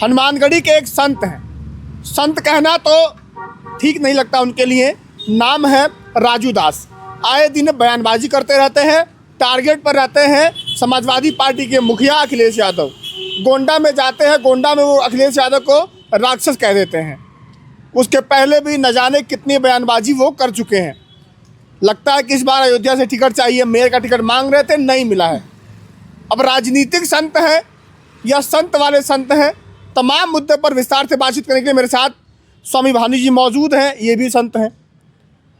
हनुमानगढ़ी के एक संत हैं, संत कहना तो ठीक नहीं लगता उनके लिए। नाम है राजू दास। आए दिन बयानबाजी करते रहते हैं, टारगेट पर रहते हैं समाजवादी पार्टी के मुखिया अखिलेश यादव। गोंडा में जाते हैं, गोंडा में वो अखिलेश यादव को राक्षस कह देते हैं। उसके पहले भी न जाने कितनी बयानबाजी वो कर चुके हैं। लगता है कि इस बार अयोध्या से टिकट चाहिए, मेयर का टिकट मांग रहे थे, नहीं मिला है। अब राजनीतिक संत हैं या संत वाले संत हैं, तमाम मुद्दे पर विस्तार से बातचीत करने के लिए मेरे साथ स्वामी भानु जी मौजूद हैं, ये भी संत हैं।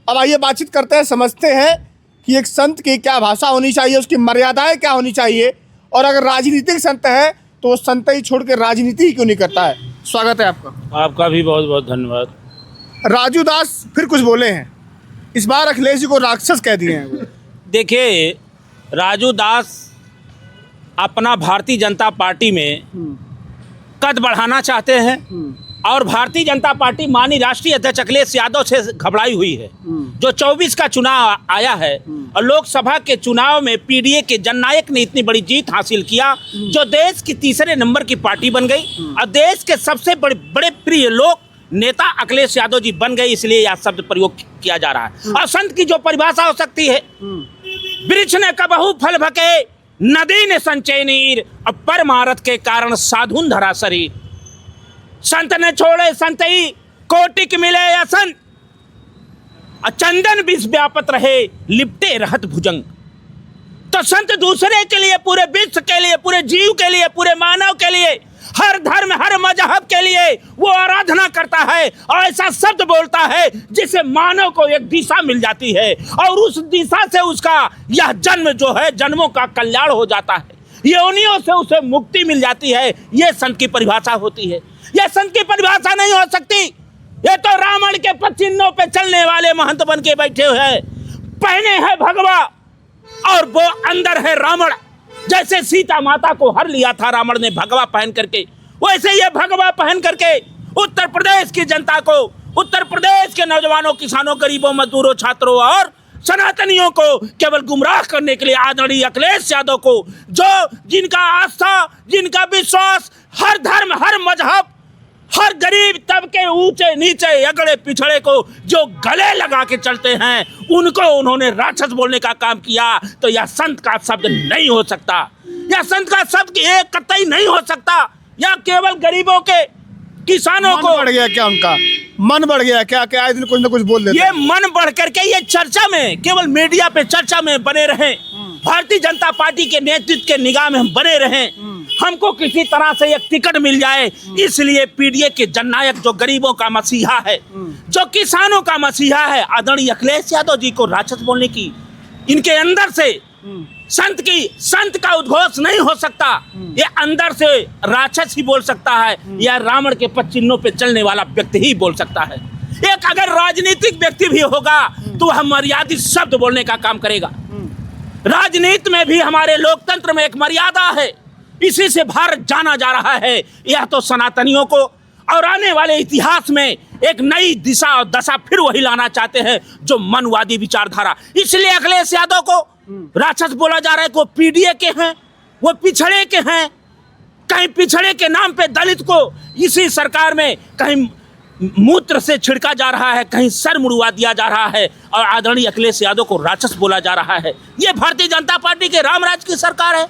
अब आइए बातचीत करते हैं, समझते हैं कि एक संत की क्या भाषा होनी चाहिए, उसकी मर्यादाएं क्या होनी चाहिए, और अगर राजनीतिक संत है तो वो संत ही छोड़ के राजनीति ही क्यों नहीं करता है। स्वागत है आपका। आपका भी बहुत बहुत धन्यवाद। राजू दास फिर कुछ बोले हैं, इस बार अखिलेश जी को राक्षस कह दिए हैं। देखिए, राजू दास अपना भारतीय जनता पार्टी में कद बढ़ाना चाहते हैं और भारतीय जनता पार्टी माननीय राष्ट्रीय अध्यक्ष अखिलेश यादव से घबराई हुई है। जो 24 का चुनाव आया है और लोकसभा के चुनाव में पीडीए के जननायक ने इतनी बड़ी जीत हासिल किया, जो देश की तीसरे नंबर की पार्टी बन गई और देश के सबसे बड़े प्रिय लोक नेता अखिलेश यादव जी बन गए, इसलिए यह शब्द प्रयोग किया जा रहा है। और संत की जो परिभाषा हो सकती है, वृक्ष ने कबहू फल भके, नदी ने संचय नीर, और परमारथ के कारण साधुन धरा शरीर। संत ने छोड़े संतई, कोटिक मिले असन, चंदन विष व्यापत रहे, लिपटे रहत भुजंग। तो संत दूसरे के लिए, पूरे विश्व के लिए, पूरे जीव के लिए, पूरे मानव के लिए, हर धर्म हर मजहब के लिए वो आराधना करता है और ऐसा शब्द बोलता है जिससे मानव को एक दिशा मिल जाती है और उस दिशा से उसका यह जन्म जो है, जन्मों का कल्याण हो जाता है, योनियों से उसे मुक्ति मिल जाती है। ये संत की परिभाषा होती है। यह संत की परिभाषा नहीं हो सकती। ये तो रावण के पचिन्हों पे चलने वाले महंत बन के बैठे हुए हैं, पहने हैं भगवा और वो अंदर है रावण। जैसे सीता माता को हर लिया था रावण ने भगवा पहन करके, वैसे ये भगवा पहन करके उत्तर प्रदेश की जनता को, उत्तर प्रदेश के नौजवानों, किसानों, गरीबों, मजदूरों, छात्रों और सनातनियों को केवल गुमराह करने के लिए आदरणीय अखिलेश यादव को, जो जिनका आस्था, जिनका विश्वास हर धर्म हर मजहब, हर गरीब तबके, ऊंचे नीचे, अगड़े पिछड़े को जो गले लगा के चलते हैं, उनको उन्होंने राक्षस बोलने का काम किया। तो यह संत का शब्द नहीं हो सकता, यह संत का शब्द एक कतई नहीं हो सकता। यह केवल गरीबों के, किसानों को बढ़ गया क्या, उनका मन बढ़ गया क्या, कि आए दिन कुछ ना कुछ बोल देते ये मन बढ़ करके ये चर्चा में, केवल मीडिया पे चर्चा में बने रहें, भारतीय जनता पार्टी के नेतृत्व के निगाह में हम बने रहें, हमको किसी तरह से एक टिकट मिल जाए, इसलिए पीडीए के जननायक, जो गरीबों का मसीहा है, जो किसानों का मसीहा है, आदरणीय अखिलेश यादव जी को राक्षस बोलने की, इनके अंदर से संत का उद्घोष नहीं हो सकता। ये अंदर से राक्षस ही बोल सकता है, या रावण के पचिन्हों पे चलने वाला व्यक्ति ही बोल सकता है। एक अगर राजनीतिक व्यक्ति भी होगा तो वह मर्यादित शब्द बोलने का काम करेगा। राजनीति में भी, हमारे लोकतंत्र में एक मर्यादा है, इसी से भारत जाना जा रहा है। यह तो सनातनियों को और आने वाले इतिहास में एक नई दिशा और दशा फिर वही लाना चाहते हैं, जो मनवादी विचारधारा। इसलिए अखिलेश यादव को राक्षस बोला जा रहा है। को पीडीए के हैं, वो पिछड़े के हैं, कहीं पिछड़े के नाम पे दलित को इसी सरकार में कहीं मूत्र से छिड़का जा रहा है, कहीं सर मुड़वा दिया जा रहा है, और आदरणीय अखिलेश यादव को राक्षस बोला जा रहा है। ये भारतीय जनता पार्टी के रामराज की सरकार है,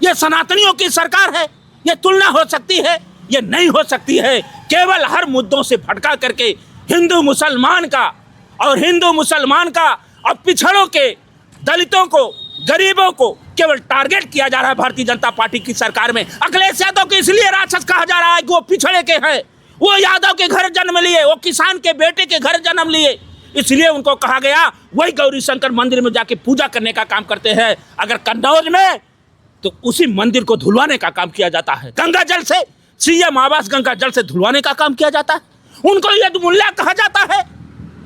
ये सनातनियों की सरकार है। ये तुलना हो सकती है? ये नहीं हो सकती है। केवल हर मुद्दों से भटका करके हिंदू मुसलमान का और पिछड़ों के, दलितों को, गरीबों को केवल टारगेट किया जा रहा है भारतीय जनता पार्टी की सरकार में। अखिलेश यादव को इसलिए राक्षस कहा जा रहा है कि वो पिछड़े के हैं, वो यादव के घर जन्म लिए, वो किसान के बेटे के घर जन्म लिए, इसलिए उनको कहा गया वही गौरी शंकर मंदिर में जाके पूजा करने का काम करते हैं। अगर कन्नौज में, तो उसी मंदिर को धुलवाने का काम किया जाता है, गंगा जल से, सीएम आवास गंगा जल से धुलवाने का काम किया जाता है। उनको यद मुल्ला कहा जाता है।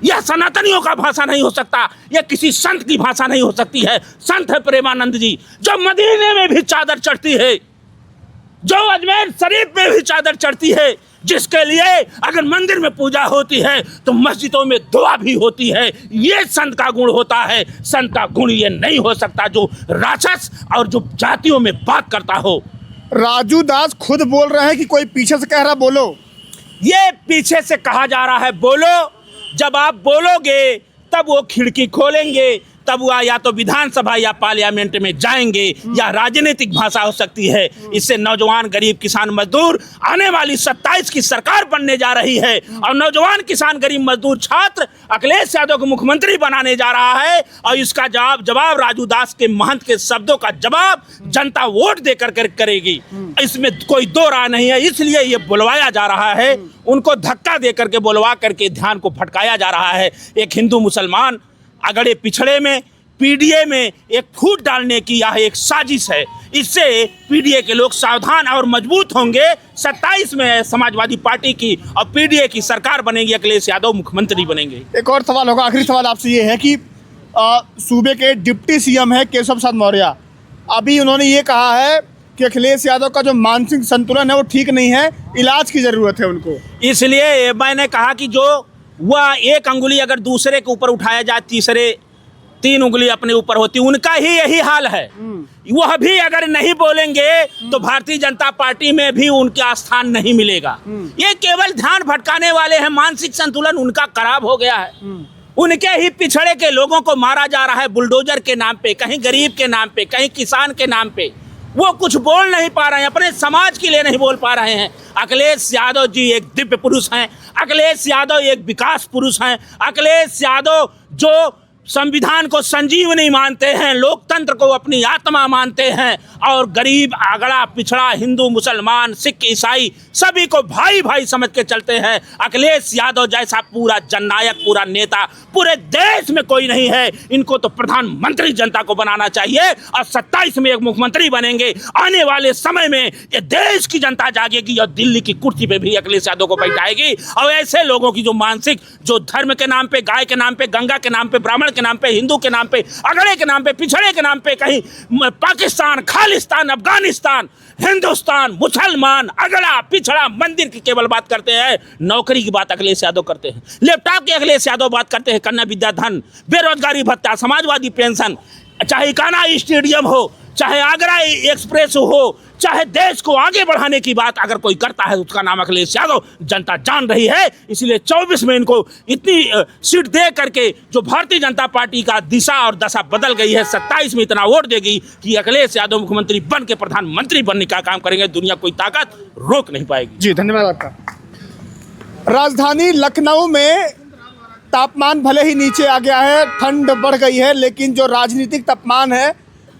यह सनातनियों का भाषा नहीं हो सकता, यह किसी संत की भाषा नहीं हो सकती है। संत है प्रेमानंद जी, जो मदीने में भी चादर चढ़ती है, जो अजमेर शरीफ में भी चादर चढ़ती है, जिसके लिए अगर मंदिर में पूजा होती है तो मस्जिदों में दुआ भी होती है। ये संत का गुण होता है। संत का गुण ये नहीं हो सकता जो राक्षस और जो जातियों में बात करता हो। राजू दास खुद बोल रहे हैं कि कोई पीछे से कह रहा बोलो। ये पीछे से कहा जा रहा है बोलो। जब आप बोलोगे तब वो खिड़की खोलेंगे, तब वह या तो विधानसभा या पार्लियामेंट में जाएंगे, या राजनीतिक भाषा हो सकती है। इससे नौजवान, गरीब, किसान, मजदूर, आने वाली 27 की सरकार बनने जा रही है और नौजवान, किसान, गरीब, मजदूर, छात्र अखिलेश यादव को मुख्यमंत्री बनाने जा रहा है। और इसका जवाब राजू दास के महंत के शब्दों का जवाब जनता वोट देकर करेगी। इसमें कोई दो राय नहीं है। इसलिए ये बुलवाया जा रहा है, उनको धक्का दे करके बुलवा करके ध्यान को भटकाया जा रहा है। एक हिंदू मुसलमान अगड़े पिछड़े में पीडीए में एक फूट डालने की यह एक साजिश है। इससे पीडीए के लोग सावधान और मजबूत होंगे। 27 में समाजवादी पार्टी की और पीडीए की सरकार बनेगी, अखिलेश यादव मुख्यमंत्री बनेंगे। एक और सवाल होगा, आखिरी सवाल आपसे ये है कि सूबे के डिप्टी सीएम है केशव प्रसाद मौर्य, अभी उन्होंने ये कहा है कि अखिलेश यादव का जो मानसिक संतुलन है वो ठीक नहीं है, इलाज की ज़रूरत है उनको। इसलिए मैंने कहा कि जो वह एक अंगुली अगर दूसरे के ऊपर उठाया जाए, तीसरे 3 उंगली अपने ऊपर होती, उनका ही यही हाल है। वह भी अगर नहीं बोलेंगे तो भारतीय जनता पार्टी में भी उनका स्थान नहीं मिलेगा। ये केवल ध्यान भटकाने वाले हैं। मानसिक संतुलन उनका खराब हो गया है। उनके ही पिछड़े के लोगों को मारा जा रहा है बुलडोजर के नाम पे, कहीं गरीब के नाम पे, कहीं किसान के नाम पे। वो कुछ बोल नहीं पा रहे हैं, अपने समाज के लिए नहीं बोल पा रहे हैं। अखिलेश यादव जी एक दिव्य पुरुष हैं। अखिलेश यादव एक विकास पुरुष हैं। अखिलेश यादव जो संविधान को संजीवनी मानते हैं, लोकतंत्र को अपनी आत्मा मानते हैं और गरीब, अगड़ा, पिछड़ा, हिंदू, मुसलमान, सिख, ईसाई सभी को भाई भाई समझ के चलते हैं। अखिलेश यादव जैसा पूरा जननायक, पूरा नेता पूरे देश में कोई नहीं है। इनको तो प्रधानमंत्री जनता को बनाना चाहिए और 27 में एक मुख्यमंत्री बनेंगे। आने वाले समय में ये देश की जनता जागेगी और दिल्ली की कुर्सी पे भी अखिलेश यादव को बैठाएगी। और ऐसे लोगों की जो मानसिक, जो धर्म के नाम पे, गाय के नाम पे, गंगा के नाम पे, ब्राह्मण के नाम पे, हिंदू के नाम पे, अगड़े के नाम पे, पिछड़े के नाम पे, कहीं पाकिस्तान, खालिस्तान, अफगानिस्तान, हिंदुस्तान, मुसलमान, अगड़ा, पिछड़ा, मंदिर की केवल बात करते हैं। नौकरी की बात अखिलेश यादव करते हैं। लैपटॉप की अखिलेश यादव बात करते हैं। कन्या विद्या धन, बेरोजगारी भत्ता, समाजवादी पेंशन, चाहे कान्हा स्टेडियम हो, चाहे आगरा एक्सप्रेस हो, चाहे देश को आगे बढ़ाने की बात अगर कोई करता है उसका नाम अखिलेश यादव जनता जान रही है। इसलिए 24 में इनको इतनी सीट दे करके जो भारतीय जनता पार्टी का दिशा और दशा बदल गई है, 27 में इतना वोट देगी कि अखिलेश यादव मुख्यमंत्री बन के प्रधानमंत्री बनने का काम करेंगे। दुनिया कोई ताकत रोक नहीं पाएगी। जी धन्यवाद आपका। राजधानी लखनऊ में तापमान भले ही नीचे आ गया है, ठंड बढ़ गई है, लेकिन जो राजनीतिक तापमान है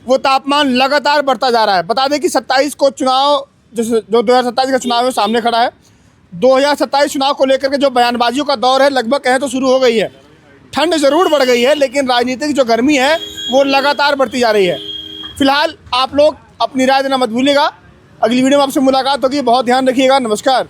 वो तापमान लगातार बढ़ता जा रहा है। बता दें कि 27 को चुनाव जो 2027 का चुनाव है सामने खड़ा है। 2027 चुनाव को लेकर के जो बयानबाजियों का दौर है लगभग कहें तो शुरू हो गई है। ठंड ज़रूर बढ़ गई है, लेकिन राजनीतिक जो गर्मी है वो लगातार बढ़ती जा रही है। फिलहाल आप लोग अपनी राय देना मत भूलिएगा। अगली वीडियो में आपसे मुलाकात होगी। बहुत ध्यान रखिएगा। नमस्कार।